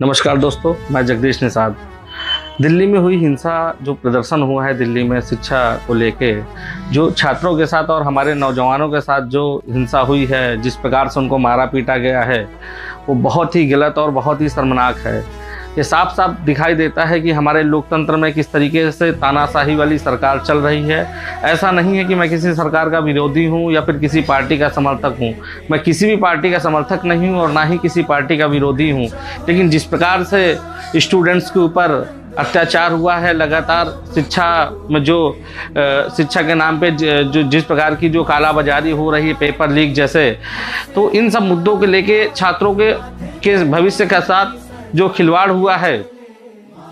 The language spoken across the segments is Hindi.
नमस्कार दोस्तों, मैं जगदीश निषाद। दिल्ली में हुई हिंसा, जो प्रदर्शन हुआ है दिल्ली में शिक्षा को लेके, जो छात्रों के साथ और हमारे नौजवानों के साथ जो हिंसा हुई है, जिस प्रकार से उनको मारा पीटा गया है, वो बहुत ही गलत और बहुत ही शर्मनाक है। ये साफ साफ दिखाई देता है कि हमारे लोकतंत्र में किस तरीके से तानाशाही वाली सरकार चल रही है। ऐसा नहीं है कि मैं किसी सरकार का विरोधी हूँ या फिर किसी पार्टी का समर्थक हूँ। मैं किसी भी पार्टी का समर्थक नहीं हूँ और ना ही किसी पार्टी का विरोधी हूँ, लेकिन जिस प्रकार से स्टूडेंट्स के ऊपर अत्याचार हुआ है, लगातार शिक्षा में जो शिक्षा के नाम पे जो जिस प्रकार की जो कालाबाजारी हो रही है, पेपर लीक जैसे, तो इन सब मुद्दों को लेके छात्रों के भविष्य के साथ जो खिलवाड़ हुआ है,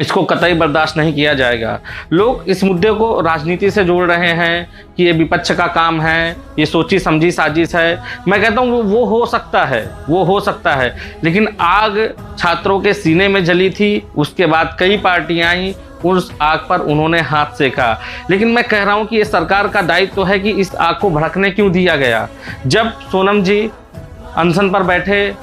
इसको कतई बर्दाश्त नहीं किया जाएगा। लोग इस मुद्दे को राजनीति से जोड़ रहे हैं कि ये विपक्ष का काम है, ये सोची समझी साजिश है। मैं कहता हूँ वो हो सकता है, लेकिन आग छात्रों के सीने में जली थी, उसके बाद कई पार्टियां आई, उस आग पर उन्होंने हाथ सेका। लेकिन मैं कह रहा हूँ कि ये सरकार का दायित्व तो है कि इस आग को भड़कने क्यों दिया गया। जब सोनम जी अनशन पर बैठे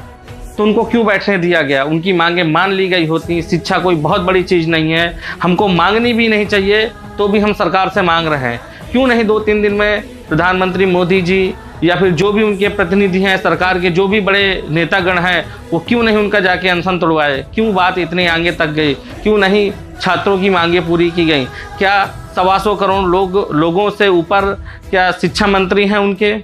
तो उनको क्यों बैठने दिया गया? उनकी मांगें मान ली गई होती। शिक्षा कोई बहुत बड़ी चीज़ नहीं है, हमको मांगनी भी नहीं चाहिए, तो भी हम सरकार से मांग रहे हैं। क्यों नहीं 2-3 दिन में प्रधानमंत्री मोदी जी या फिर जो भी उनके प्रतिनिधि हैं, सरकार के जो भी बड़े नेतागण हैं, वो क्यों नहीं उनका जाके अनशन तोड़वाए? क्यों बात इतनी आगे तक गई? क्यों नहीं छात्रों की मांगें पूरी की गई? क्या 125 करोड़ लोगों से ऊपर क्या शिक्षा मंत्री हैं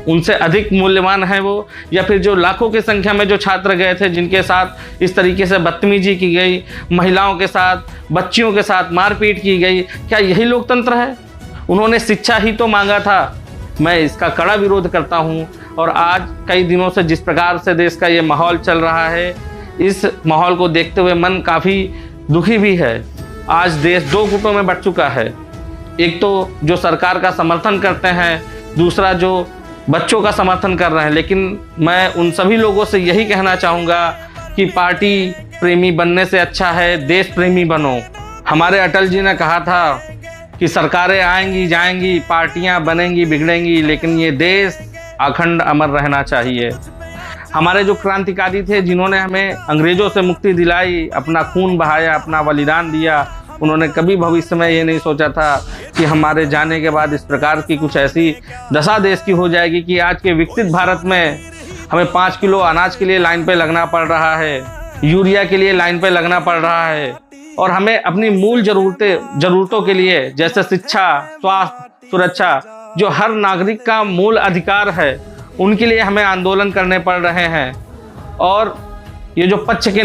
उनसे अधिक मूल्यवान है वो? या फिर जो लाखों की संख्या में जो छात्र गए थे, जिनके साथ इस तरीके से बदतमीजी की गई, महिलाओं के साथ, बच्चियों के साथ मारपीट की गई, क्या यही लोकतंत्र है? उन्होंने शिक्षा ही तो मांगा था। मैं इसका कड़ा विरोध करता हूँ। और आज कई दिनों से जिस प्रकार से देश का ये माहौल चल रहा है, इस माहौल को देखते हुए मन काफ़ी दुखी भी है। आज देश 2 गुटों में बंट चुका है। एक तो जो सरकार का समर्थन करते हैं, दूसरा जो बच्चों का समर्थन कर रहे हैं। लेकिन मैं उन सभी लोगों से यही कहना चाहूँगा कि पार्टी प्रेमी बनने से अच्छा है देश प्रेमी बनो। हमारे अटल जी ने कहा था कि सरकारें आएंगी जाएंगी, पार्टियां बनेंगी बिगड़ेंगी, लेकिन ये देश अखंड अमर रहना चाहिए। हमारे जो क्रांतिकारी थे, जिन्होंने हमें अंग्रेज़ों से मुक्ति दिलाई, अपना खून बहाया, अपना बलिदान दिया, उन्होंने कभी भविष्य में ये नहीं सोचा था कि हमारे जाने के बाद इस प्रकार की कुछ ऐसी दशा देश की हो जाएगी कि आज के विकसित भारत में हमें 5 किलो अनाज के लिए लाइन पे लगना पड़ रहा है, यूरिया के लिए लाइन पे लगना पड़ रहा है, और हमें अपनी मूल ज़रूरतों के लिए, जैसे शिक्षा, स्वास्थ्य, सुरक्षा, जो हर नागरिक का मूल अधिकार है, उनके लिए हमें आंदोलन करने पड़ रहे हैं। और ये जो पक्ष के